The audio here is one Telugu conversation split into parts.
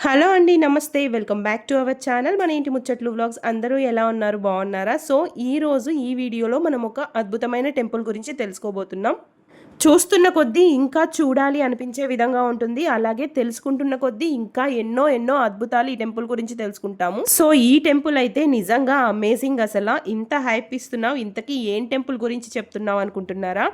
హలో అండి. నమస్తే. Welcome back to our channel. మన ఇంటి ముచ్చట్లు వ్లాగ్స్. అందరూ ఎలా ఉన్నారు? బాగున్నారా? సో, ఈరోజు ఈ వీడియోలో మనం ఒక అద్భుతమైన టెంపుల్ గురించి తెలుసుకోబోతున్నాం. చూస్తున్న కొద్దీ ఇంకా చూడాలి అనిపించే విధంగా ఉంటుంది. అలాగే తెలుసుకుంటున్న కొద్దీ ఇంకా ఎన్నో ఎన్నో అద్భుతాలు ఈ టెంపుల్ గురించి తెలుసుకుంటాము. సో, ఈ టెంపుల్ అయితే నిజంగా అమేజింగ్ అసల. ఇంత హైప్ ఇస్తున్నావు, ఇంతకీ ఏం టెంపుల్ గురించి చెప్తున్నావు అనుకుంటున్నారా?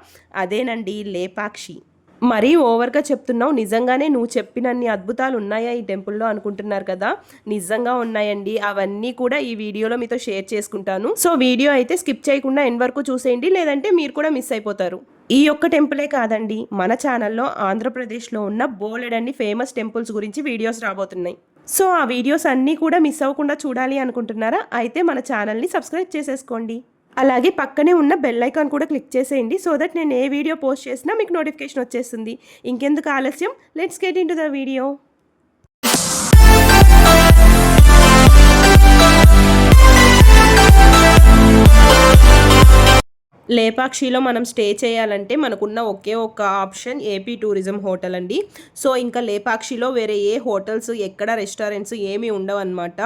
అదేనండి లేపాక్షి. మరీ ఓవర్‌గా చెప్తున్నావు. నిజంగానే నువ్వు చెప్పినన్ని అద్భుతాలు ఉన్నాయా ఈ టెంపుల్‌లో అనుకుంటున్నారు కదా! నిజంగా ఉన్నాయండి. అవన్నీ కూడా ఈ వీడియోలో మీతో షేర్ చేసుకుంటాను. సో, వీడియో అయితే స్కిప్ చేయకుండా ఎండ్ వరకు చూసేయండి. లేదంటే మీరు కూడా మిస్ అయిపోతారు. ఈ ఒక్క టెంపులే కాదండి. మన ఛానల్‌లో ఆంధ్రప్రదేశ్‌లో ఉన్న బోలెడన్ని ఫేమస్ టెంపుల్స్ గురించి వీడియోస్ రాబోతున్నాయి. సో, ఆ వీడియోస్ అన్నీ కూడా మిస్ అవ్వకుండా చూడాలి అనుకుంటున్నారా? అయితే మన ఛానల్‌ని సబ్స్క్రైబ్ చేసేసుకోండి. అలాగే పక్కనే ఉన్న బెల్ ఐకాన్ కూడా క్లిక్ చేసేయండి. సో దట్ నేను ఏ వీడియో పోస్ట్ చేసినా మీకు నోటిఫికేషన్ వచ్చేస్తుంది. ఇంకెందుకు ఆలస్యం, let's get into the video. లేపాక్షిలో మనం స్టే చేయాలంటే మనకున్న ఒకే ఒక్క ఆప్షన్ ఏపీ టూరిజం హోటల్ అండి. సో ఇంకా లేపాక్షిలో వేరే ఏ హోటల్స్, ఎక్కడ రెస్టారెంట్స్ ఏమీ ఉండవన్నమాట.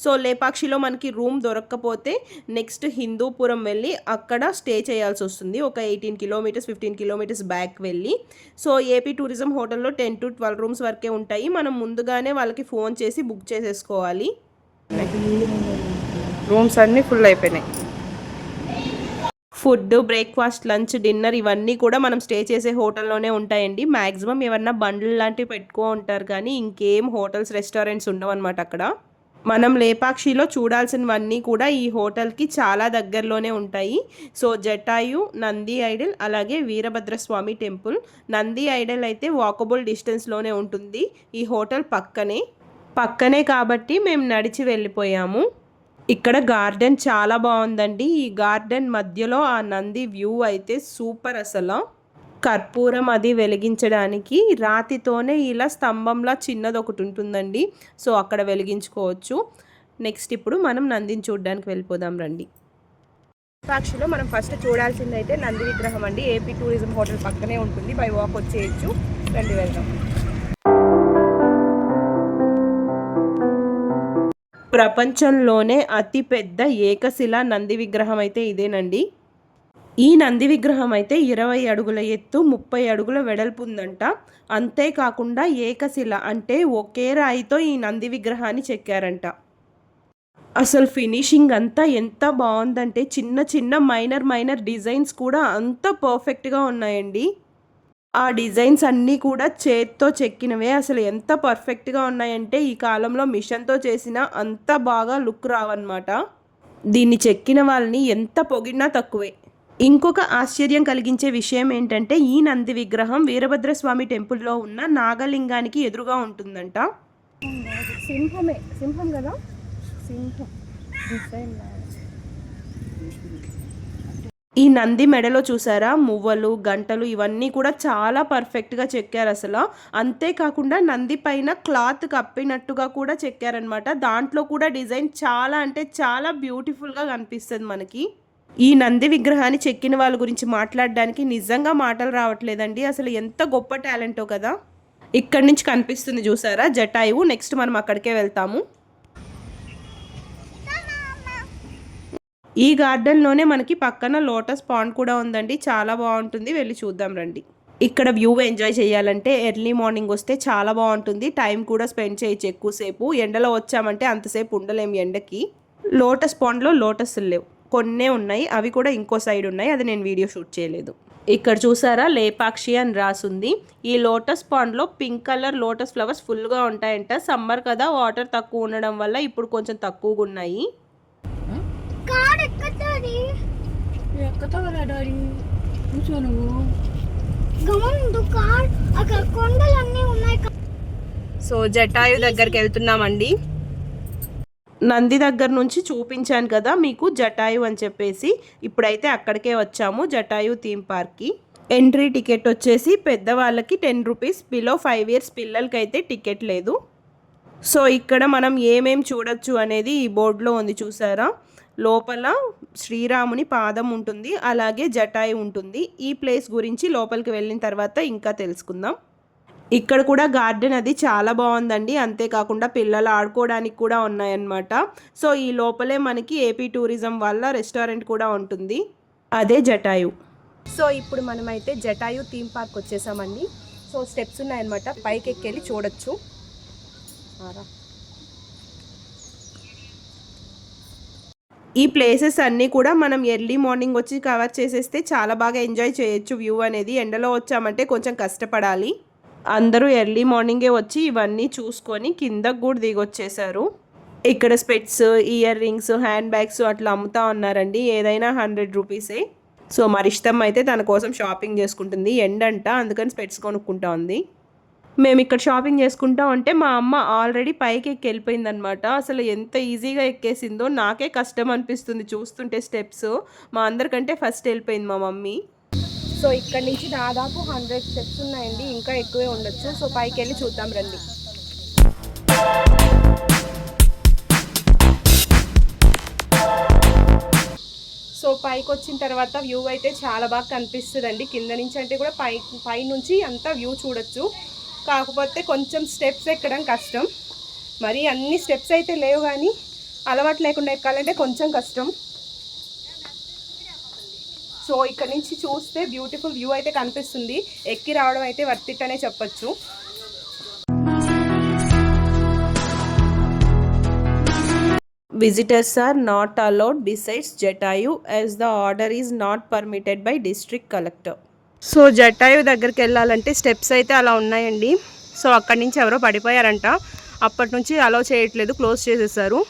సో లేపాక్షిలో మనకి రూమ్ దొరక్కపోతే నెక్స్ట్ హిందూపురం వెళ్ళి అక్కడ స్టే చేయాల్సి వస్తుంది. ఒక 18 కిలోమీటర్స్ 15 కిలోమీటర్స్ బ్యాక్ వెళ్ళి. సో ఏపీ టూరిజం హోటల్లో 10 to 12 రూమ్స్ వరకే ఉంటాయి. మనం ముందుగానే వాళ్ళకి ఫోన్ చేసి బుక్ చేసేసుకోవాలి. రూమ్స్ అన్నీ ఫుల్ అయిపోయినాయి. ఫుడ్, బ్రేక్ఫాస్ట్, లంచ్, డిన్నర్ ఇవన్నీ కూడా మనం స్టే చేసే హోటల్లోనే ఉంటాయండి. మ్యాక్సిమం ఏమన్నా బండ్లు లాంటివి పెట్టుకో ఉంటారు కానీ ఇంకేం హోటల్స్, రెస్టారెంట్స్ ఉండవన్నమాట అక్కడ. మనం లేపాక్షిలో చూడాల్సినవన్నీ కూడా ఈ హోటల్కి చాలా దగ్గరలోనే ఉంటాయి. సో జటాయు, నంది ఐడల్, అలాగే వీరభద్రస్వామి టెంపుల్. నంది ఐడల్ అయితే వాకబుల్ డిస్టెన్స్లోనే ఉంటుంది. ఈ హోటల్ పక్కనే కాబట్టి మేము నడిచి వెళ్ళిపోయాము. ఇక్కడ గార్డెన్ చాలా బాగుందండి. ఈ గార్డెన్ మధ్యలో ఆ నంది వ్యూ అయితే సూపర్ అసలు. కర్పూరం అది వెలిగించడానికి రాతితోనే ఇలా స్తంభంలా చిన్నది ఒకటి ఉంటుందండి. సో అక్కడ వెలిగించుకోవచ్చు. నెక్స్ట్ ఇప్పుడు మనం నందిని చూడడానికి వెళ్ళిపోదాం రండి. సాక్షిలో మనం ఫస్ట్ చూడాల్సింది అయితే నంది విగ్రహం అండి. ఏపీ టూరిజం హోటల్ పక్కనే ఉంటుంది. బై వాక్ వచ్చేయచ్చు. రండి వెళ్దాం. ప్రపంచంలోనే అతిపెద్ద ఏకశిల నంది విగ్రహం అయితే ఇదేనండి. ఈ నంది విగ్రహం అయితే 20 అడుగుల ఎత్తు, 30 అడుగుల వెడల్పు ఉందంట. అంతేకాకుండా ఏకశిల అంటే ఒకే రాయితో ఈ నంది విగ్రహాన్ని చెక్కారంట. అసలు ఫినిషింగ్ అంతా ఎంత బాగుందంటే చిన్న చిన్న మైనర్ డిజైన్స్ కూడా అంత పర్ఫెక్ట్గా ఉన్నాయండి. ఆ డిజైన్స్ అన్నీ కూడా చేత్తో చెక్కినవే. అసలు ఎంత పర్ఫెక్ట్గా ఉన్నాయంటే ఈ కాలంలో మిషన్తో చేసిన అంత బాగా లుక్ రావన్నమాట. దీన్ని చెక్కిన వాళ్ళని ఎంత పొగిడినా తక్కువే. ఇంకొక ఆశ్చర్యం కలిగించే విషయం ఏంటంటే ఈ నంది విగ్రహం వీరభద్రస్వామి టెంపుల్లో ఉన్న నాగలింగానికి ఎదురుగా ఉంటుందంట. సింహం కదా, సింహం. ఈ నంది మెడలో చూసారా మువ్వలు, గంటలు ఇవన్నీ కూడా చాలా పర్ఫెక్ట్గా చెక్కారు అసలు. అంతేకాకుండా నంది పైన క్లాత్ కప్పినట్టుగా కూడా చెక్కారనమాట. దాంట్లో కూడా డిజైన్ చాలా అంటే చాలా బ్యూటిఫుల్గా కనిపిస్తుంది మనకి. ఈ నంది విగ్రహాన్ని చెక్కిన వాళ్ళ గురించి మాట్లాడడానికి నిజంగా మాటలు రావట్లేదండి. అసలు ఎంత గొప్ప టాలెంటో కదా. ఇక్కడి నుంచి కనిపిస్తుంది చూసారా జటాయువు. నెక్స్ట్ మనం అక్కడికే వెళ్తాము. ఈ గార్డెన్లోనే మనకి పక్కన లోటస్ పాండ్ కూడా ఉందండి. చాలా బాగుంటుంది, వెళ్ళి చూద్దాం రండి. ఇక్కడ వ్యూ ఎంజాయ్ చేయాలంటే ఎర్లీ మార్నింగ్ వస్తే చాలా బాగుంటుంది. టైం కూడా స్పెండ్ చేయొచ్చు ఎక్కువసేపు. ఎండలో వచ్చామంటే అంతసేపు ఉండలేము ఎండకి. లోటస్ పాండ్లో లోటస్లు లేవు, కొన్నే ఉన్నాయి. అవి కూడా ఇంకో సైడ్ ఉన్నాయి, అది నేను వీడియో షూట్ చేయలేదు. ఇక్కడ చూసారా లేపాక్షి అని రాసుంది. ఈ లోటస్ పాండ్లో పింక్ కలర్ లోటస్ ఫ్లవర్స్ ఫుల్గా ఉంటాయంట. సమ్మర్ కదా, వాటర్ తక్కువ ఉండడం వల్ల ఇప్పుడు కొంచెం తక్కువగా ఉన్నాయి. సో జటాయు దగ్గరికి వెళ్తున్నామండి. నంది దగ్గర నుంచి చూపించాను కదా మీకు జటాయు అని చెప్పేసి. ఇప్పుడైతే అక్కడికే వచ్చాము, జటాయు థీమ్ పార్క్కి. ఎంట్రీ టికెట్ వచ్చేసి పెద్దవాళ్ళకి 10 రూపీస్, బిలో 5 years పిల్లలకైతే టికెట్ లేదు. సో ఇక్కడ మనం ఏమేం చూడొచ్చు అనేది ఈ బోర్డులో ఉంది చూసారా. లోపల శ్రీరాముని పాదం ఉంటుంది, అలాగే జటాయు ఉంటుంది. ఈ ప్లేస్ గురించి లోపలికి వెళ్ళిన తర్వాత ఇంకా తెలుసుకుందాం. ఇక్కడ కూడా గార్డెన్ అది చాలా బాగుందండి. అంతేకాకుండా పిల్లలు ఆడుకోవడానికి కూడా ఉన్నాయన్నమాట. సో ఈ లోపలే మనకి ఏపీ టూరిజం వల్ల రెస్టారెంట్ కూడా ఉంటుంది, అదే జటాయు. సో ఇప్పుడు మనమైతే జటాయు థీమ్ పార్క్ వచ్చేసామండి. సో స్టెప్స్ ఉన్నాయన్నమాట, పైకి ఎక్కెళ్ళి చూడొచ్చు. ఈ ప్లేసెస్ అన్నీ కూడా మనం ఎర్లీ మార్నింగ్ వచ్చి కవర్ చేసేస్తే చాలా బాగా ఎంజాయ్ చేయొచ్చు. వ్యూ అనేది ఎండలో వచ్చామంటే కొంచెం కష్టపడాలి. అందరూ ఎర్లీ మార్నింగే వచ్చి ఇవన్నీ చూసుకొని కిందకు కూడా దిగొచ్చేసారు. ఇక్కడ స్పెట్స్, ఇయర్ రింగ్స్, హ్యాండ్ బ్యాగ్స్ అట్లా అమ్ముతా ఉన్నారండి. ఏదైనా 100 రూపీసే. సో మరిష్టం అయితే తన కోసం షాపింగ్ చేసుకుంటుంది. ఎండంట, అందుకని స్పెట్స్ కొనుక్కుంటా ఉంది. మేము ఇక్కడ షాపింగ్ చేసుకుంటా ఉంటే మా అమ్మ ఆల్రెడీ పైకి ఎక్కి వెళ్ళిపోయిందనమాట. అసలు ఎంత ఈజీగా ఎక్కేసిందో నాకే కష్టం అనిపిస్తుంది చూస్తుంటే స్టెప్స్. మా అందరికంటే ఫస్ట్ వెళ్ళిపోయింది మా మమ్మీ. సో ఇక్కడ నుంచి దాదాపు 100 స్టెప్స్ ఉన్నాయండి, ఇంకా ఎక్కువే ఉండొచ్చు. సో పైకి వెళ్ళి చూద్దాం రండి. సో పైకి వచ్చిన తర్వాత వ్యూ అయితే చాలా బాగా కనిపిస్తుందండి. కింద నుంచి అంటే కూడా పై నుంచి అంతా వ్యూ చూడొచ్చు. కాకపోతే కొంచెం స్టెప్స్ ఎక్కడం కష్టం. మరి అన్ని స్టెప్స్ అయితే లేవు, కానీ అలవాటు లేకుండా ఎక్కాలంటే కొంచెం కష్టం. సో ఇక్కడ నుంచి చూస్తే బ్యూటిఫుల్ వ్యూ అయితే కనిపిస్తుంది. ఎక్కి రావడం అయితే వర్త్ ఇట్ అనే చెప్పొచ్చు. Visitors are not allowed besides Jatayu as the order is not permitted by district collector. So Jatayu దగ్గరికి వెళ్ళాలంటే స్టెప్స్ అయితే అలా ఉన్నాయండి. సో అక్కడి నుంచి ఎవరో పడిపోయారంట, అప్పటి నుంచి అలౌ చేయట్లేదు, క్లోజ్ చేసేసారు.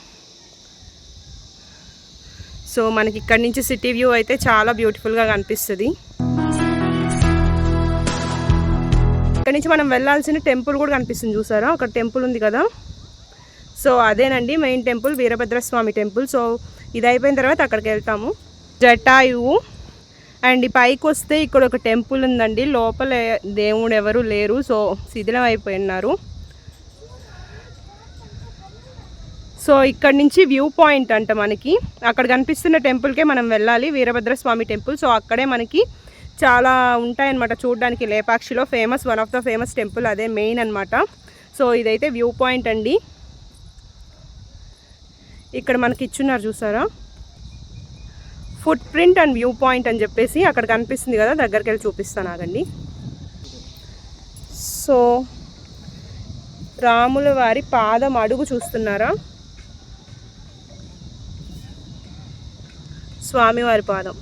సో మనకి ఇక్కడి నుంచి సిటీ వ్యూ అయితే చాలా బ్యూటిఫుల్గా కనిపిస్తుంది. ఇక్కడ నుంచి మనం వెళ్ళాల్సిన టెంపుల్ కూడా కనిపిస్తుంది, చూసారా? అక్కడ టెంపుల్ ఉంది కదా, సో అదేనండి main temple, Veerabhadraswamy temple. So ఇది అయిపోయిన తర్వాత అక్కడికి వెళ్తాము. జటాయువు అండ్ పైకి వస్తే ఇక్కడ ఒక టెంపుల్ ఉందండి. లోపల దేవుడు ఎవరు లేరు, సో శిథిలం అయిపోయినారు. సో ఇక్కడ నుంచి వ్యూ పాయింట్ అంట మనకి. అక్కడ కనిపిస్తున్న టెంపుల్కే మనం వెళ్ళాలి, వీరభద్రస్వామి టెంపుల్. సో అక్కడే మనకి చాలా ఉంటాయన్నమాట చూడడానికి. లేపాక్షిలో famous, one of the famous temple, అదే మెయిన్ అనమాట. సో ఇదైతే వ్యూ పాయింట్ అండి. ఇక్కడ మనకి ఇచ్చున్నారు చూసారా, foot print and view point అని చెప్పేసి. అక్కడ కనిపిస్తుంది కదా, దగ్గరికి వెళ్ళి చూపిస్తాను ఆగండి. సో రాముల వారి పాదం అడుగు చూస్తున్నారా, స్వామివారి పాదం.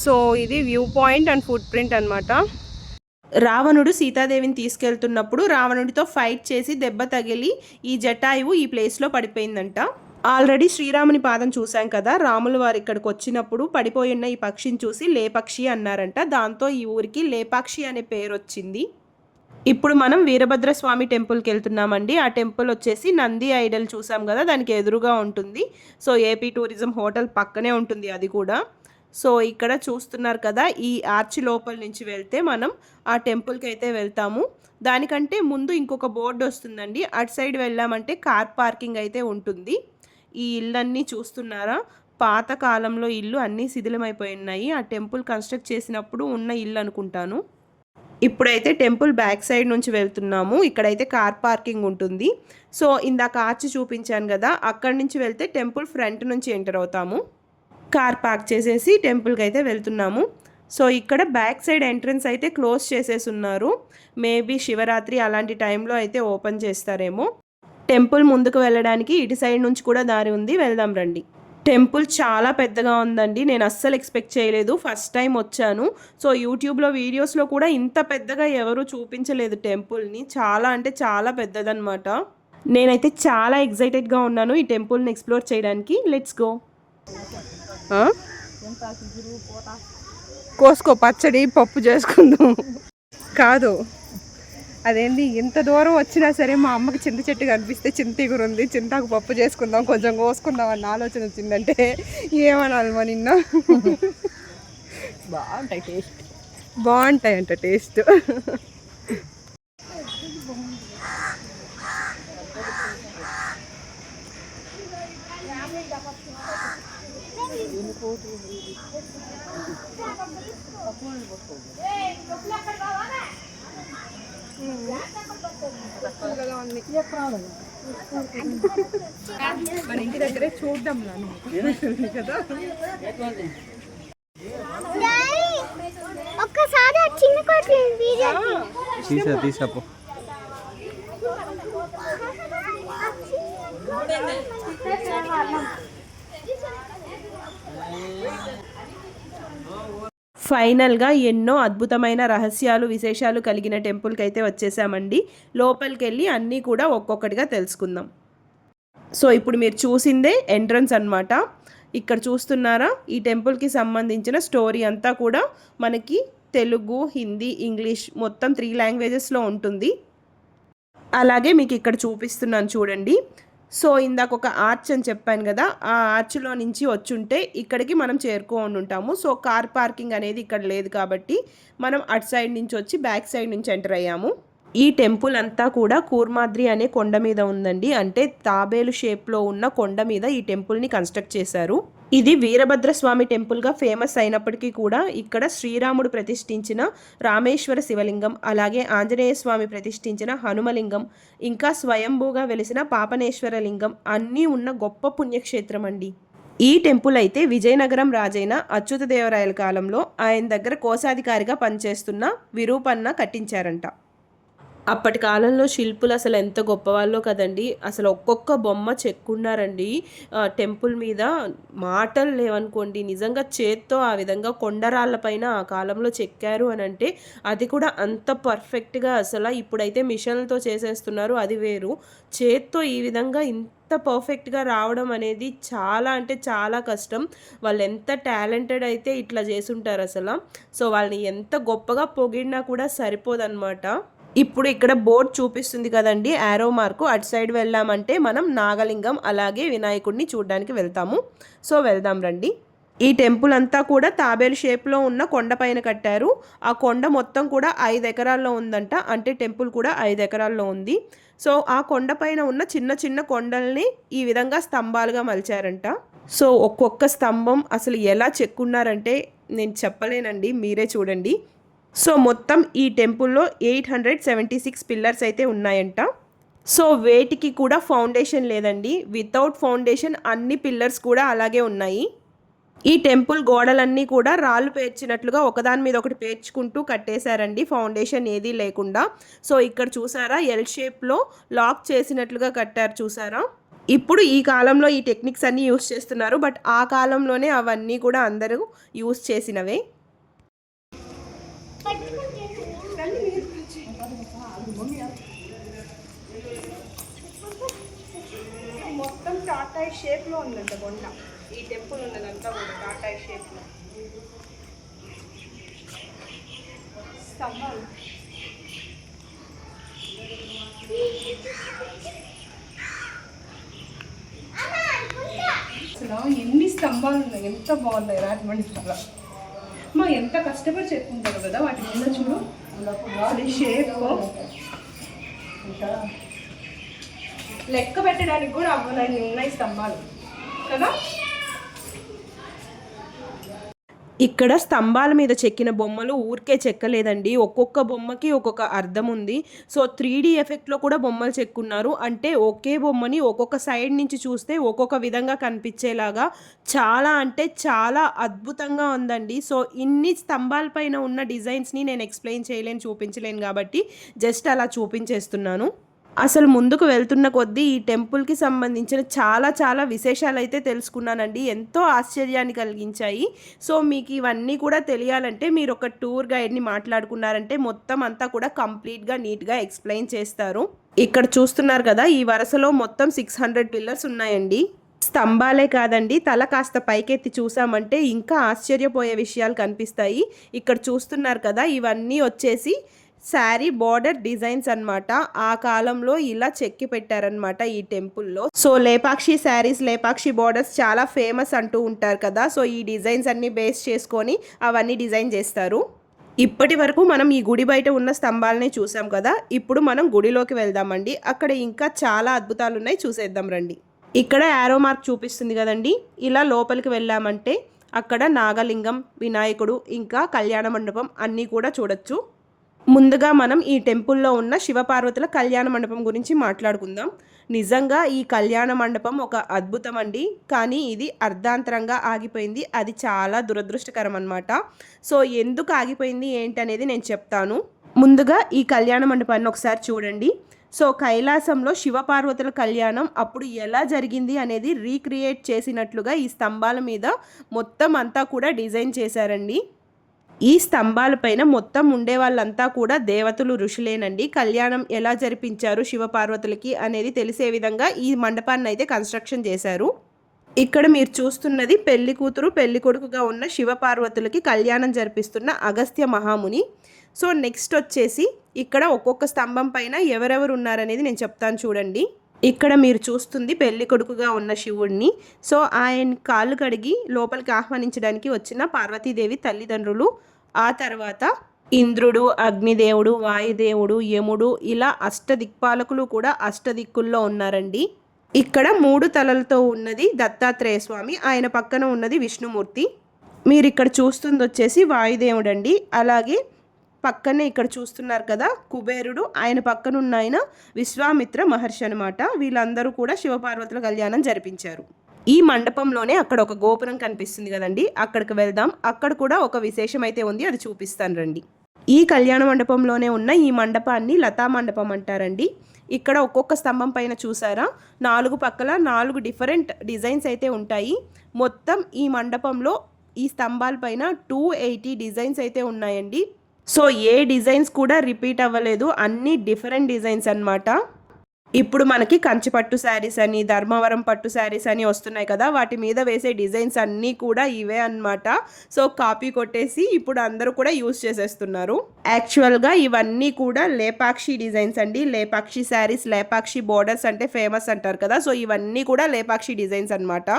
సో ఇది view point and foot print అనమాట. రావణుడు సీతాదేవిని తీసుకెళ్తున్నప్పుడు రావణుడితో ఫైట్ చేసి దెబ్బ తగిలి ఈ జటాయువు ఈ ప్లేస్లో పడిపోయిందంట. ఆల్రెడీ శ్రీరాముని పాదం చూసాం కదా, రాముల వారు ఇక్కడికి వచ్చినప్పుడు పడిపోయి ఉన్న ఈ పక్షిని చూసి లేపక్షి అన్నారంట. దాంతో ఈ ఊరికి లేపాక్షి అనే పేరు వచ్చింది. ఇప్పుడు మనం వీరభద్రస్వామి టెంపుల్కి వెళ్తున్నామండి. ఆ టెంపుల్ వచ్చేసి నంది ఐడల్ చూసాం కదా, దానికి ఎదురుగా ఉంటుంది. సో ఏపీ టూరిజం హోటల్ పక్కనే ఉంటుంది అది కూడా. సో ఇక్కడ చూస్తున్నారు కదా, ఈ ఆర్చి లోపల నుంచి వెళ్తే మనం ఆ టెంపుల్కి అయితే వెళ్తాము. దానికంటే ముందు ఇంకొక బోర్డు వస్తుందండి. అటు సైడ్ వెళ్ళామంటే కార్ పార్కింగ్ అయితే ఉంటుంది. ఈ ఇళ్ళన్నీ చూస్తున్నారా, పాత కాలంలో ఇల్లు అన్నీ శిథిలమైపోయి ఉన్నాయి. ఆ టెంపుల్ కన్స్ట్రక్ట్ చేసినప్పుడు ఉన్న ఇల్లు అనుకుంటాను. ఇప్పుడైతే టెంపుల్ బ్యాక్ సైడ్ నుంచి వెళ్తున్నాము. ఇక్కడైతే కార్ పార్కింగ్ ఉంటుంది. సో ఇందాక ఆర్చి చూపించాను కదా, అక్కడి నుంచి వెళ్తే టెంపుల్ ఫ్రంట్ నుంచి ఎంటర్ అవుతాము. కార్ పార్క్ చేసేసి టెంపుల్కి అయితే వెళ్తున్నాము. సో ఇక్కడ బ్యాక్ సైడ్ ఎంట్రన్స్ అయితే క్లోజ్ చేసేసి ఉన్నారు. మేబీ శివరాత్రి అలాంటి టైంలో అయితే ఓపెన్ చేస్తారేమో. టెంపుల్ ముందుకు వెళ్ళడానికి ఇటు సైడ్ నుంచి కూడా దారి ఉంది, వెళ్దాం రండి. టెంపుల్ చాలా పెద్దగా ఉందండి. నేను అస్సలు ఎక్స్పెక్ట్ చేయలేదు, ఫస్ట్ టైం వచ్చాను. సో యూట్యూబ్లో వీడియోస్లో కూడా ఇంత పెద్దగా ఎవరు చూపించలేదు టెంపుల్ని. చాలా అంటే చాలా పెద్దదన్నమాట. నేనైతే చాలా ఎక్సైటెడ్గా ఉన్నాను ఈ టెంపుల్ని ఎక్స్ప్లోర్ చేయడానికి. Let's go. కోసుకో, పచ్చడి పప్పు చేసుకుందాం. కాదు అదేంటి, ఎంత దూరం వచ్చినా సరే మా అమ్మకి చింత చెట్టు కనిపిస్తే చింత ఇగురు ఉంది, చింతాకు పప్పు చేసుకుందాం, కొంచెం కోసుకుందాం అన్న ఆలోచన వచ్చిందంటే ఏమనాలి మా నిన్న. బాగుంటాయి టేస్ట్, బాగుంటాయంట టేస్ట్. మన ఇంటి దగ్గరే చూడడం కదా. ఒక్కసారి చిన్న తీసాపో. ఫైనల్గా ఎన్నో అద్భుతమైన రహస్యాలు విశేషాలు కలిగిన టెంపుల్కి అయితే వచ్చేసామండి. లోపలికి వెళ్ళి అన్నీ కూడా ఒక్కొక్కటిగా తెలుసుకుందాం. సో ఇప్పుడు మీరు చూసిందే ఎంట్రన్స్ అన్నమాట. ఇక్కడ చూస్తున్నారా, ఈ టెంపుల్కి సంబంధించిన స్టోరీ అంతా కూడా మనకి తెలుగు, హిందీ, ఇంగ్లీష్ మొత్తం 3 లాంగ్వేజెస్లో ఉంటుంది. అలాగే మీకు ఇక్కడ చూపిస్తున్నాను చూడండి. సో ఇందాక ఒక ఆర్చ్ అని చెప్పాను కదా, ఆ ఆర్చ్లో నుంచి వచ్చుంటే ఇక్కడికి మనం చేరుకొని ఉంటాము. సో కార్ పార్కింగ్ అనేది ఇక్కడ లేదు కాబట్టి మనం అటు సైడ్ నుంచి వచ్చి బ్యాక్ సైడ్ నుంచి ఎంటర్ అయ్యాము. ఈ టెంపుల్ అంతా కూడా కూర్మాద్రి అనే కొండ మీద ఉందండి. అంటే తాబేలు షేప్లో ఉన్న కొండ మీద ఈ టెంపుల్ని కన్స్ట్రక్ట్ చేశారు. ఇది వీరభద్రస్వామి టెంపుల్గా ఫేమస్ అయినప్పటికీ కూడా ఇక్కడ శ్రీరాముడు ప్రతిష్ఠించిన రామేశ్వర శివలింగం, అలాగే ఆంజనేయ స్వామి ప్రతిష్ఠించిన హనుమలింగం, ఇంకా స్వయంభూగా వెలిసిన పాపనేశ్వర లింగం అన్నీ ఉన్న గొప్ప పుణ్యక్షేత్రం అండి. ఈ టెంపుల్ అయితే విజయనగరం రాజైన అచ్యుతదేవరాయల కాలంలో ఆయన దగ్గర కోశాధికారిగా పనిచేస్తున్న విరూపన్న కట్టించారంట. అప్పటి కాలంలో శిల్పులు అసలు ఎంత గొప్పవాళ్ళో కదండి. అసలు ఒక్కొక్క బొమ్మ చెక్కున్నారండి టెంపుల్ మీద. మాటలు లేవనుకోండి, నిజంగా చేత్తో ఆ విధంగా కొండరాళ్ళ పైన ఆ కాలంలో చెక్కారు అని అంటే అది కూడా అంత పర్ఫెక్ట్గా. అసలు ఇప్పుడైతే మిషన్లతో చేసేస్తున్నారు, అది వేరు. చేత్తో ఈ విధంగా ఇంత పర్ఫెక్ట్గా రావడం అనేది చాలా అంటే చాలా కష్టం. వాళ్ళు ఎంత టాలెంటెడ్ అయితే ఇట్లా చేసుంటారు అసలు. సో వాళ్ళని ఎంత గొప్పగా పొగిడినా కూడా సరిపోదన్నమాట. ఇప్పుడు ఇక్కడ బోర్డు చూపిస్తుంది కదండి, యారో మార్కు. అటు సైడ్ వెళ్ళామంటే మనం నాగలింగం అలాగే వినాయకుడిని చూడడానికి వెళ్తాము. సో వెళ్దాం రండి. ఈ టెంపుల్ అంతా కూడా తాబేలు షేప్లో ఉన్న కొండ పైన కట్టారు. ఆ కొండ మొత్తం కూడా 5 ఎకరాల్లో ఉందంట. అంటే టెంపుల్ కూడా 5 ఎకరాల్లో ఉంది. సో ఆ కొండ పైన ఉన్న చిన్న చిన్న కొండల్ని ఈ విధంగా స్తంభాలుగా మలిచారంట. సో ఒక్కొక్క స్తంభం అసలు ఎలా చెక్కున్నారంటే నేను చెప్పలేనండి, మీరే చూడండి. సో మొత్తం ఈ టెంపుల్లో 876 పిల్లర్స్ అయితే ఉన్నాయంట. సో వేటికి కూడా ఫౌండేషన్ లేదండి. వితౌట్ ఫౌండేషన్ అన్ని పిల్లర్స్ కూడా అలాగే ఉన్నాయి. ఈ టెంపుల్ గోడలన్నీ కూడా రాళ్ళు పేర్చినట్లుగా ఒకదాని మీద ఒకటి పేర్చుకుంటూ కట్టేశారండి, ఫౌండేషన్ ఏదీ లేకుండా. సో ఇక్కడ చూసారా, ఎల్ షేప్లో లాక్ చేసినట్లుగా కట్టారు చూసారా. ఇప్పుడు ఈ కాలంలో ఈ టెక్నిక్స్ అన్నీ యూస్ చేస్తున్నారు, బట్ ఆ కాలంలోనే అవన్నీ కూడా అందరూ యూస్ చేసినవే. మొత్తం టాటాయ్ షేప్లో ఉందంట కొండ. ఈ టెంపుల్ ఉన్నదంతా కూడా టాటాయ్ షేప్లో. స్తంభాలు అసలు ఎన్ని స్తంభాలు ఉన్నాయి, ఎంత బాగున్నాయి రాజమండ్రి. మా ఎంత కష్టపడి చెప్పుకుంటారు కదా వాటి మీద చూడు. షేప్ లెక్క పెట్టడానికి కూడా అవ్వలేని ఉన్నాయి స్తంభాలు కదా. ఇక్కడ స్తంభాల మీద చెక్కిన బొమ్మలు ఊరికే చెక్కలేదండి, ఒక్కొక్క బొమ్మకి ఒక్కొక్క అర్థం ఉంది. సో 3D ఎఫెక్ట్లో కూడా బొమ్మలు చెక్కున్నారు. అంటే ఒకే బొమ్మని ఒక్కొక్క సైడ్ నుంచి చూస్తే ఒక్కొక్క విధంగా కనిపించేలాగా చాలా అంటే చాలా అద్భుతంగా ఉందండి. సో ఇన్ని స్తంభాల పైన ఉన్న డిజైన్స్ని నేను ఎక్స్ప్లెయిన్ చేయలేను, చూపించలేను కాబట్టి జస్ట్ అలా చూపించేస్తున్నాను. అసలు ముందుకు వెళ్తున్న కొద్దీ ఈ టెంపుల్కి సంబంధించిన చాలా చాలా విశేషాలు అయితే తెలుసుకున్నానండి. ఎంతో ఆశ్చర్యాన్ని కలిగించాయి. సో మీకు ఇవన్నీ కూడా తెలియాలంటే మీరు ఒక టూర్ గైడ్ని మాట్లాడుకున్నారంటే మొత్తం అంతా కూడా కంప్లీట్గా నీట్గా ఎక్స్ప్లెయిన్ చేస్తారు. ఇక్కడ చూస్తున్నారు కదా, ఈ వరుసలో మొత్తం 600 పిల్లర్స్ ఉన్నాయండి. స్తంభాలే కాదండి, తల కాస్త పైకెత్తి చూసామంటే ఇంకా ఆశ్చర్యపోయే విషయాలు కనిపిస్తాయి. ఇక్కడ చూస్తున్నారు కదా, ఇవన్నీ వచ్చేసి శారీ బార్డర్ డిజైన్స్ అన్నమాట. ఆ కాలంలో ఇలా చెక్కి పెట్టారనమాట ఈ టెంపుల్లో. సో లేపాక్షి శారీస్, లేపాక్షి బార్డర్స్ చాలా ఫేమస్ అంటూ ఉంటారు కదా. సో ఈ డిజైన్స్ అన్ని బేస్ చేసుకొని అవన్నీ డిజైన్ చేస్తారు. ఇప్పటి వరకు మనం ఈ గుడి బయట ఉన్న స్తంభాలనే చూసాం కదా. ఇప్పుడు మనం గుడిలోకి వెళ్దామండి. అక్కడ ఇంకా చాలా అద్భుతాలు ఉన్నాయి, చూసేద్దాం రండి. ఇక్కడ యారో మార్క్ చూపిస్తుంది కదండి, ఇలా లోపలికి వెళ్ళామంటే అక్కడ నాగలింగం, వినాయకుడు ఇంకా కళ్యాణ మండపం అన్నీ కూడా చూడొచ్చు. ముందుగా మనం ఈ టెంపుల్లో ఉన్న శివపార్వతుల కళ్యాణ మండపం గురించి మాట్లాడుకుందాం. నిజంగా ఈ కళ్యాణ మండపం ఒక అద్భుతం అండి. కానీ ఇది అర్ధాంతరంగా ఆగిపోయింది. అది చాలా దురదృష్టకరం అనమాట. సో ఎందుకు ఆగిపోయింది ఏంటనేది నేను చెప్తాను. ముందుగా ఈ కళ్యాణ మండపాన్ని ఒకసారి చూడండి. సో కైలాసంలో శివపార్వతుల కళ్యాణం అప్పుడు ఎలా జరిగింది అనేది రీక్రియేట్ చేసినట్లుగా ఈ స్తంభాల మీద మొత్తం అంతా కూడా డిజైన్ చేశారండి. ఈ స్తంభాలపైన మొత్తం ఉండే వాళ్ళంతా కూడా దేవతలు, ఋషులేనండి. కళ్యాణం ఎలా జరిపించారు శివపార్వతులకి అనేది తెలిసే విధంగా ఈ మండపాన్ని అయితే కన్స్ట్రక్షన్ చేశారు. ఇక్కడ మీరు చూస్తున్నది పెళ్లి కూతురు పెళ్లి కొడుకుగా ఉన్న శివపార్వతులకి కళ్యాణం జరిపిస్తున్న అగస్త్య మహాముని. సో నెక్స్ట్ వచ్చేసి ఇక్కడ ఒక్కొక్క స్తంభం పైన ఎవరెవరు ఉన్నారనేది నేను చెప్తాను చూడండి. ఇక్కడ మీరు చూస్తుంది పెళ్లి కొడుకుగా ఉన్న శివుడిని. సో ఆయన కాళ్ళు కడిగి లోపలికి ఆహ్వానించడానికి వచ్చిన పార్వతీదేవి తల్లిదండ్రులు, ఆ తర్వాత ఇంద్రుడు, అగ్నిదేవుడు, వాయుదేవుడు, యముడు, ఇలా అష్టదిక్పాలకులు కూడా అష్టదిక్కుల్లో ఉన్నారండి. ఇక్కడ 3 తలలతో ఉన్నది దత్తాత్రేయ స్వామి, ఆయన పక్కన ఉన్నది విష్ణుమూర్తి. మీరు ఇక్కడ చూస్తుంది వచ్చేసి వాయుదేవుడు అండి. అలాగే పక్కనే ఇక్కడ చూస్తున్నారు కదా కుబేరుడు, ఆయన పక్కన ఉన్న ఆయన విశ్వామిత్ర మహర్షి అనమాట. వీళ్ళందరూ కూడా శివపార్వతుల కళ్యాణం జరిపించారు. ఈ మండపంలోనే అక్కడ ఒక గోపురం కనిపిస్తుంది కదండి, అక్కడికి వెళ్దాం. అక్కడ కూడా ఒక విశేషం అయితే ఉంది, అది చూపిస్తాను రండి. ఈ కళ్యాణ మండపంలోనే ఉన్న ఈ మండపాన్ని లతా మండపం అంటారండి. ఇక్కడ ఒక్కొక్క స్తంభం పైన చూసారా 4 పక్కల 4 డిఫరెంట్ డిజైన్స్ అయితే ఉంటాయి. మొత్తం ఈ మండపంలో ఈ స్తంభాల పైన 280 డిజైన్స్ అయితే ఉన్నాయండి. సో ఏ డిజైన్స్ కూడా రిపీట్ అవ్వలేదు, అన్ని డిఫరెంట్ డిజైన్స్ అన్నమాట. ఇప్పుడు మనకి కంచి పట్టు శారీస్ అని, ధర్మవరం పట్టు శారీస్ అని వస్తున్నాయి కదా, వాటి మీద వేసే డిజైన్స్ అన్నీ కూడా ఇవే అన్నమాట. సో కాపీ కొట్టేసి ఇప్పుడు అందరూ కూడా యూజ్ చేసేస్తున్నారు. యాక్చువల్గా ఇవన్నీ కూడా లేపాక్షి డిజైన్స్ అండి. లేపాక్షి శారీస్, లేపాక్షి బోర్డర్స్ అంటే ఫేమస్ అంటారు కదా, సో ఇవన్నీ కూడా లేపాక్షి డిజైన్స్ అన్నమాట.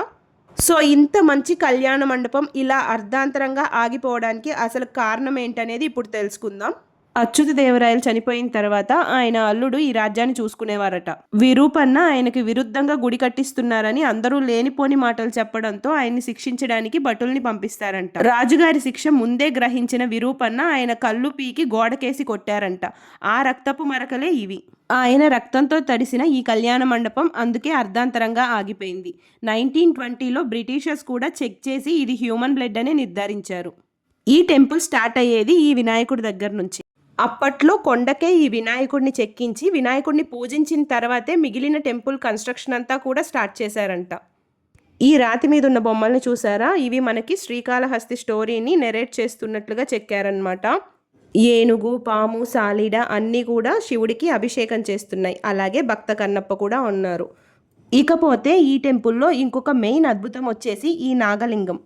సో ఇంత మంచి కళ్యాణ మండపం ఇలా అర్ధాంతరంగా ఆగిపోవడానికి అసలు కారణం ఏంటనేది ఇప్పుడు తెలుసుకుందాం. అచ్యుతదేవరాయలు చనిపోయిన తర్వాత ఆయన అల్లుడు ఈ రాజ్యాన్ని చూసుకునేవారట. విరూపన్న ఆయనకి విరుద్ధంగా గుడి కట్టిస్తున్నారని అందరూ లేనిపోని మాటలు చెప్పడంతో ఆయన్ని శిక్షించడానికి భటుల్ని పంపిస్తారంట. రాజుగారి శిక్ష ముందే గ్రహించిన విరూపన్న ఆయన కళ్ళు పీకి గోడకేసి కొట్టారంట. ఆ రక్తపు మరకలే ఇవి. ఆయన రక్తంతో తడిసిన ఈ కళ్యాణ మండపం అందుకే అర్ధాంతరంగా ఆగిపోయింది. 1920లో బ్రిటిషర్స్ కూడా చెక్ చేసి ఇది హ్యూమన్ బ్లడ్ అని నిర్ధారించారు. ఈ టెంపుల్ స్టార్ట్ అయ్యేది ఈ వినాయకుడి దగ్గర నుంచి. అప్పట్లో కొండకే ఈ వినాయకుడిని చెక్కించి వినాయకుడిని పూజించిన తర్వాతే మిగిలిన టెంపుల్ కన్స్ట్రక్షన్ అంతా కూడా స్టార్ట్ చేశారంట. ఈ రాతి మీద ఉన్న బొమ్మల్ని చూసారా, ఇవి మనకి శ్రీకాళహస్తి స్టోరీని నెరేట్ చేస్తున్నట్లుగా చెక్కారనమాట. ఏనుగు, పాము, సాలీడ అన్నీ కూడా శివుడికి అభిషేకం చేస్తున్నాయి. అలాగే భక్త కన్నప్ప కూడా ఉన్నారు. ఇకపోతే ఈ టెంపుల్లో ఇంకొక మెయిన్ అద్భుతం వచ్చేసి ఈ నాగలింగం.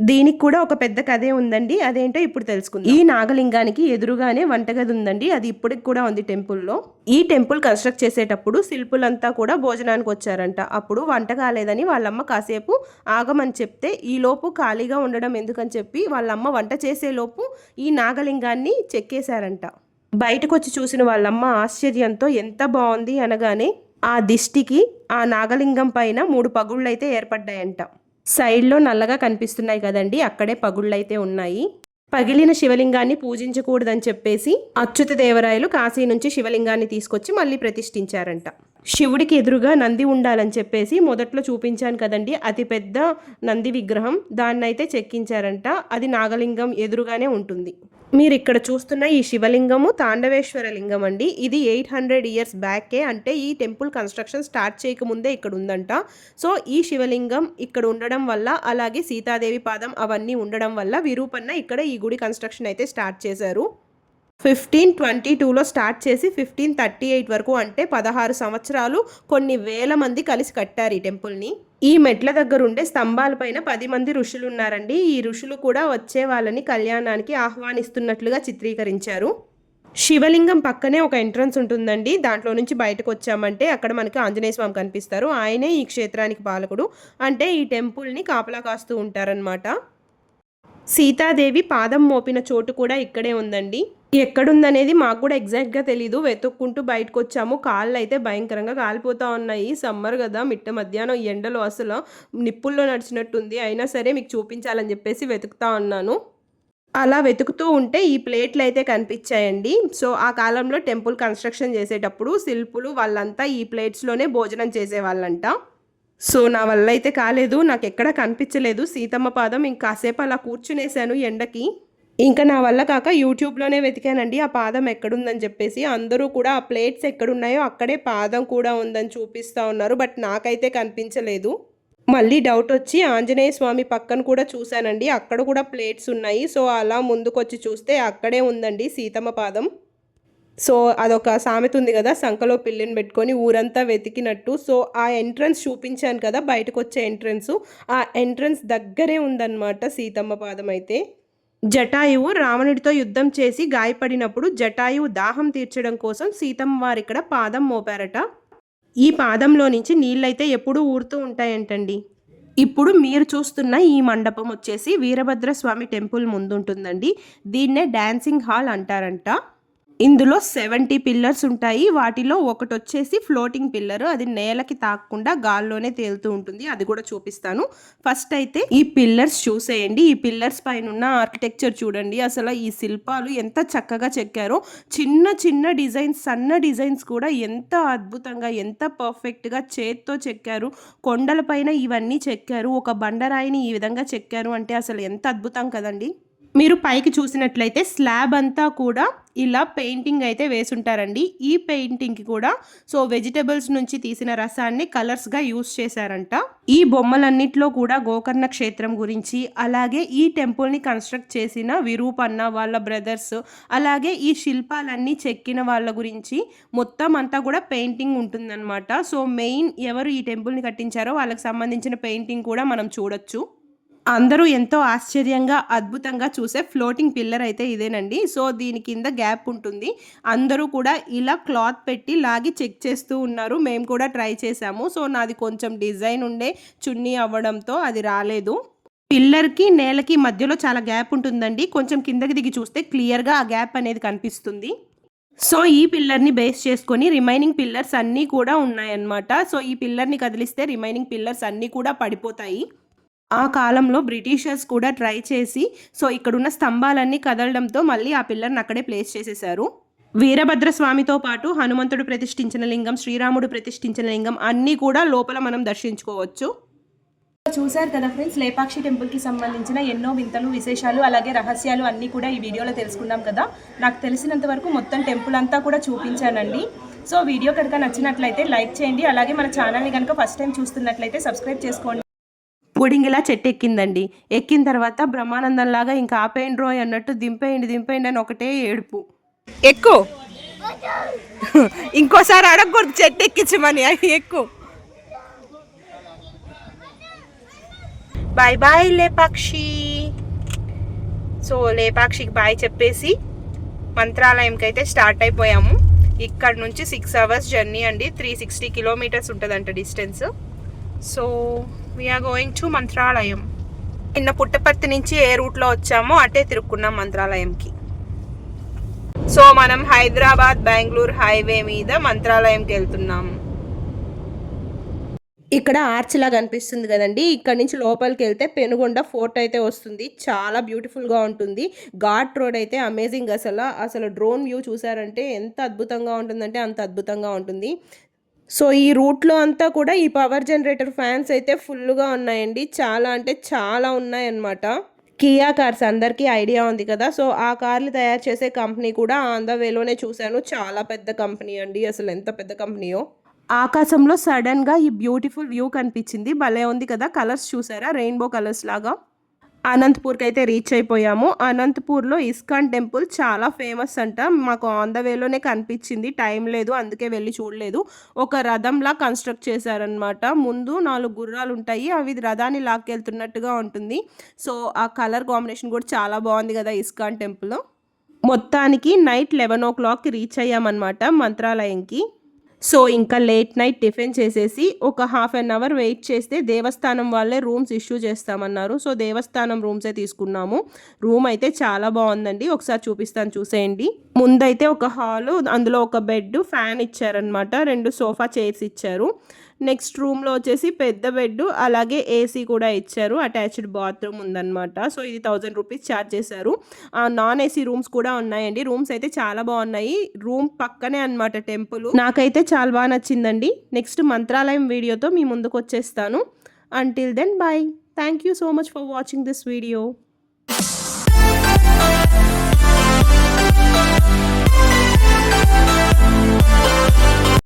దీనికి కూడా ఒక పెద్ద కథే ఉందండి, అదేంటో ఇప్పుడు తెలుసుకుందాం. ఈ నాగలింగానికి ఎదురుగానే వంటగది ఉందండి, అది ఇప్పటికి కూడా ఉంది టెంపుల్లో. ఈ టెంపుల్ కన్స్ట్రక్ట్ చేసేటప్పుడు శిల్పులంతా కూడా భోజనానికి వచ్చారంట. అప్పుడు వంట కాలేదని వాళ్ళమ్మ కాసేపు ఆగమని చెప్తే ఈలోపు ఖాళీగా ఉండడం ఎందుకని చెప్పి వాళ్ళమ్మ వంట చేసేలోపు ఈ నాగలింగాన్ని చెక్కేశారంట. బయటకు వచ్చి చూసిన వాళ్ళమ్మ ఆశ్చర్యంతో ఎంత బాగుంది అనగానే ఆ దిష్టికి ఆ నాగలింగం పైన 3 పగుళ్ళు అయితే ఏర్పడ్డాయంట. సైడ్లో నల్లగా కనిపిస్తున్నాయి కదండి, అక్కడే పగుళ్ళైతే ఉన్నాయి. పగిలిన శివలింగాన్ని పూజించకూడదని చెప్పేసి అచ్యుతదేవరాయలు కాశీ నుంచి శివలింగాన్ని తీసుకొచ్చి మళ్ళీ ప్రతిష్ఠించారంట. శివుడికి ఎదురుగా నంది ఉండాలని చెప్పేసి మొదట్లో చూపించాను కదండి, అతి పెద్ద నంది విగ్రహం, దాన్నైతే చెక్కించారంట. అది నాగలింగం ఎదురుగానే ఉంటుంది. మీరు ఇక్కడ చూస్తున్న ఈ శివలింగము తాండవేశ్వర లింగం అండి. ఇది 800 ఇయర్స్ బ్యాకే, అంటే ఈ టెంపుల్ కన్స్ట్రక్షన్ స్టార్ట్ చేయకముందే ఇక్కడ ఉందంట. సో ఈ శివలింగం ఇక్కడ ఉండడం వల్ల, అలాగే సీతాదేవి పాదం అవన్నీ ఉండడం వల్ల విరూపన్న ఇక్కడ ఈ గుడి కన్స్ట్రక్షన్ అయితే స్టార్ట్ చేశారు. 1522లో స్టార్ట్ చేసి 1538 వరకు, అంటే 16 సంవత్సరాలు కొన్ని వేల మంది కలిసి కట్టారు ఈ టెంపుల్ని. ఈ మెట్ల దగ్గర ఉండే స్తంభాలపైన 10 మంది ఋషులు ఉన్నారండి. ఈ ఋషులు కూడా వచ్చే వాళ్ళని కళ్యాణానికి ఆహ్వానిస్తున్నట్లుగా చిత్రీకరించారు. శివలింగం పక్కనే ఒక ఎంట్రన్స్ ఉంటుందండి. దాంట్లో నుంచి బయటకు వచ్చామంటే అక్కడ మనకి ఆంజనేయ స్వామి కనిపిస్తారు. ఆయనే ఈ క్షేత్రానికి పాలకుడు, అంటే ఈ టెంపుల్ని కాపలా కాస్తూ ఉంటారనమాట. సీతాదేవి పాదం మోపిన చోటు కూడా ఇక్కడే ఉందండి. ఎక్కడుందనేది మాకు కూడా ఎగ్జాక్ట్గా తెలీదు. వెతుక్కుంటూ బయటకు వచ్చాము. కాళ్ళు అయితే భయంకరంగా కాలిపోతూ ఉన్నాయి. సమ్మర్ కదా, మిట్ట మధ్యాహ్నం ఎండలో అసలు నిప్పుల్లో నడిచినట్టుంది. అయినా సరే మీకు చూపించాలని చెప్పేసి వెతుకుతా ఉన్నాను. అలా వెతుకుతూ ఉంటే ఈ ప్లేట్లయితే కనిపించాయండి. సో, ఆ కాలంలో టెంపుల్ కన్‌స్ట్రక్షన్ చేసేటప్పుడు శిల్పులు వాళ్ళంతా ఈ ప్లేట్స్‌లోనే భోజనం చేసేవాళ్ళంట. సో, నా వల్ల అయితే కాలేదు. నాకెక్కడ కనిపించలేదు సీతమ్మ పాదం. కాసేపు అలా కూర్చునేసాను ఎండకి. నా వల్ల కాక యూట్యూబ్‌లోనే వెతికానండి ఆ పాదం ఎక్కడుందని చెప్పేసి. అందరూ కూడా ఆ ప్లేట్స్ ఎక్కడున్నాయో అక్కడే పాదం కూడా ఉందని చూపిస్తా ఉన్నారు. బట్ నాకైతే కనిపించలేదు. మళ్ళీ డౌటొచ్చి ఆంజనేయ స్వామి పక్కన కూడా చూశానండి. అక్కడ కూడా ప్లేట్స్ ఉన్నాయి. సో, అలా ముందుకొచ్చి చూస్తే అక్కడే ఉందండి సీతమ్మ పాదం. సో, అదొక సామెత ఉంది గదా! సంకలో పిల్లిని బెట్టుకొని ఊరంతా వెతికినట్టు. సో, ఆ ఎంట్రన్స్ చూపించాను కదా! బయటకొచ్చే ఎంట్రన్సు. ఆ ఎంట్రన్స్ దగ్గరే ఉందన్నమాట సీతమ్మ పాదమైతే. జటాయువు రావణుడితో యుద్ధం చేసి గాయపడినప్పుడు జటాయువు దాహం తీర్చడం కోసం సీతమ్మ వారిక్కడ పాదం మోపారట. ఈ పాదంలో నుంచి నీళ్ళైతే ఎప్పుడూ ఊరుతూ ఉంటాయంటండి. ఇప్పుడు మీరు చూస్తున్న ఈ మండపం వచ్చేసి వీరభద్రస్వామి టెంపుల్ ముందుంటుందండి. దీన్నే డాన్సింగ్ హాల్ అంటారంట. ఇందులో 70 పిల్లర్స్ ఉంటాయి. వాటిలో ఒకటొచ్చేసి ఫ్లోటింగ్ పిల్లర్. అది నేలకి తాకకుండా గాల్లోనే తేలుతూ ఉంటుంది. అది కూడా చూపిస్తాను. ఫస్ట్ అయితే ఈ పిల్లర్స్ చూసేయండి. ఈ పిల్లర్స్ పైనున్న ఆర్కిటెక్చర్ చూడండి. అసలు ఈ శిల్పాలు ఎంత చక్కగా చెక్కారో. చిన్న చిన్న డిజైన్స్, సన్న డిజైన్స్ కూడా ఎంత అద్భుతంగా, ఎంత పర్ఫెక్ట్‌గా చేత్తో చెక్కారు. కొండలపైన ఇవన్నీ చెక్కారు. ఒక బండరాయిని ఈ విధంగా చెక్కారు అంటే అసలు ఎంత అద్భుతం కదండీ! మీరు పైకి చూసినట్లయితే స్లాబ్ అంతా కూడా ఇలా పెయింటింగ్ అయితే వేసుంటారండి. ఈ పెయింటింగ్‌కి కూడా వెజిటబుల్స్ నుంచి తీసిన రసాన్ని కలర్స్‌గా యూజ్ చేశారంట. ఈ బొమ్మలన్నిట్లో కూడా గోకర్ణ క్షేత్రం గురించి, అలాగే ఈ టెంపుల్‌ని కన్‌స్ట్రక్ట్ చేసిన విరూపన్న వాళ్ళ బ్రదర్స్, అలాగే ఈ శిల్పాలన్నీ చెక్కిన వాళ్ళ గురించి మొత్తం అంతా కూడా పెయింటింగ్ ఉంటుందన్నమాట. మెయిన్ ఎవరు ఈ టెంపుల్‌ని కట్టించారో వాళ్ళకి సంబంధించిన పెయింటింగ్ కూడా మనం చూడొచ్చు. అందరూ ఎంతో ఆశ్చర్యంగా, అద్భుతంగా చూసే ఫ్లోటింగ్ పిల్లర్ అయితే ఇదేనండి. దీని కింద గ్యాప్ ఉంటుంది. అందరూ కూడా ఇలా క్లాత్ పెట్టి లాగి చెక్ చేస్తూ ఉన్నారు. మేము కూడా ట్రై చేసాము. నాది కొంచెం డిజైన్ ఉండే చున్నీ అవ్వడంతో అది రాలేదు. పిల్లర్‌కి, నేలకి మధ్యలో చాలా గ్యాప్ ఉంటుందండి. కొంచెం కిందకి దిగి చూస్తే క్లియర్‌గా ఆ గ్యాప్ అనేది కనిపిస్తుంది. ఈ పిల్లర్‌ని బేస్ చేసుకొని రిమైనింగ్ పిల్లర్స్ అన్నీ కూడా ఉన్నాయన్నమాట. ఈ పిల్లర్‌ని కదిలిస్తే రిమైనింగ్ పిల్లర్స్ అన్నీ కూడా పడిపోతాయి. ఆ కాలంలో బ్రిటిషర్స్ కూడా ట్రై చేసి ఇక్కడున్న స్తంభాలన్నీ కదలడంతో మళ్ళీ ఆ పిల్లర్‌ని అక్కడే ప్లేస్ చేసేశారు. వీరభద్ర స్వామితో పాటు హనుమంతుడు ప్రతిష్ఠించిన లింగం, శ్రీరాముడు ప్రతిష్ఠించిన లింగం అన్నీ కూడా లోపల మనం దర్శించుకోవచ్చు. చూశారు కదా ఫ్రెండ్స్, లేపాక్షి టెంపుల్కి సంబంధించిన ఎన్నో వింతలు, విశేషాలు, అలాగే రహస్యాలు అన్నీ కూడా ఈ వీడియోలో తెలుసుకున్నాం కదా. నాకు తెలిసినంత వరకు మొత్తం టెంపుల్ అంతా కూడా చూపించానండి. వీడియో కనుక నచ్చినట్లయితే లైక్ చేయండి. అలాగే మన ఛానల్ని కనుక ఫస్ట్ టైం చూస్తున్నట్లయితే సబ్స్క్రైబ్ చేసుకోండి. పుడింగిలా చెట్టు ఎక్కిందండి. ఎక్కిన తర్వాత బ్రహ్మానందంలాగా ఇంకా ఆపేయండి రోయ్ అన్నట్టు దింపేయండి అని ఒకటే ఏడుపు. ఎక్కు, ఇంకోసారి అడగకూడదు చెట్టు ఎక్కించమని. ఎక్కు. Bye bye Lepakshi. లేపాక్షికి బాయ్ చెప్పేసి మంత్రాలయంకి అయితే స్టార్ట్ అయిపోయాము. ఇక్కడ నుంచి 6 hours జర్నీ అండి. 360 kilometers ఉంటుందంట distance. we are going to Mantralayam. నిన్న పుట్టపర్తి నుంచి ఏ రూట్లో వచ్చామో అటే తిరుక్కున్నాం మంత్రాలయంకి. మనం హైదరాబాద్ బెంగళూరు హైవే మీద మంత్రాలయంకి వెళ్తున్నాం. ఇక్కడ ఆర్చ్ లాగా అనిపిస్తుంది కదండి. ఇక్కడ నుంచి లోపలికి వెళ్తే పెనుగొండ ఫోర్ట్ అయితే వస్తుంది. చాలా బ్యూటిఫుల్గా ఉంటుంది. ఘాట్ రోడ్ అయితే అమేజింగ్. అసలు డ్రోన్ వ్యూ చూసారంటే ఎంత అద్భుతంగా ఉంటుందంటే అంత అద్భుతంగా ఉంటుంది. ఈ రూట్లో అంతా కూడా ఈ పవర్ జనరేటర్ ఫ్యాన్స్ అయితే ఫుల్గా ఉన్నాయండి. చాలా అంటే చాలా ఉన్నాయన్నమాట. కియా కార్స్ అందరికీ ఐడియా ఉంది కదా. ఆ కార్లు తయారు చేసే కంపెనీ కూడా ఆన్ ద వేలోనే చూశాను. చాలా పెద్ద కంపెనీ అండి. అసలు ఎంత పెద్ద కంపెనీయో. ఆకాశంలో సడన్గా ఈ బ్యూటిఫుల్ వ్యూ కనిపించింది. భలే ఉంది కదా. కలర్స్ చూసారా, రెయిన్బో కలర్స్ లాగా. అనంతపూర్కి అయితే రీచ్ అయిపోయాము. అనంతపూర్లో ఇస్కాన్ టెంపుల్ చాలా ఫేమస్ అంట. మాకు ఆన్ ద వేలోనే కనిపించింది. టైం లేదు, అందుకే వెళ్ళి చూడలేదు. ఒక రథంలా కన్స్ట్రక్ట్ చేశారనమాట. ముందు 4 గుర్రాలు ఉంటాయి. అవి రథాన్ని లాక్కెళ్తున్నట్టుగా ఉంటుంది. ఆ కలర్ కాంబినేషన్ కూడా చాలా బాగుంది కదా ఇస్కాన్ టెంపుల్. మొత్తానికి నైట్ 11 o'clockకి రీచ్ అయ్యామన్నమాట మంత్రాలయంకి. ఇంకా లేట్ నైట్ టిఫిన్ చేసేసి ఒక ½ an hour వెయిట్ చేస్తే దేవస్థానం వాళ్ళే రూమ్స్ ఇష్యూ చేస్తామన్నారు. దేవస్థానం రూమ్సే తీసుకున్నాము. రూమ్ అయితే చాలా బాగుందండి. ఒకసారి చూపిస్తాను, చూసేయండి. ముందైతే ఒక హాలు, అందులో ఒక బెడ్, ఫ్యాన్ ఇచ్చారనమాట. 2 సోఫా చైర్స్ ఇచ్చారు. నెక్స్ట్ రూమ్‌లో వచ్చేసి పెద్ద బెడ్డు, అలాగే ఏసీ కూడా ఇచ్చారు. అటాచ్డ్ బాత్రూమ్ ఉందనమాట. సో, ఇది 1000 రూపీస్ చార్జ్ చేశారు. నాన్ ఏసీ రూమ్స్ కూడా ఉన్నాయండి. రూమ్స్ అయితే చాలా బాగున్నాయి. రూమ్ పక్కనే అనమాట టెంపుల్. నాకైతే చాలా బాగా నచ్చిందండి. నెక్స్ట్ మంత్రాలయం వీడియోతో మీ ముందుకు వచ్చేస్తాను. Until then bye. Thank you so much for watching this video.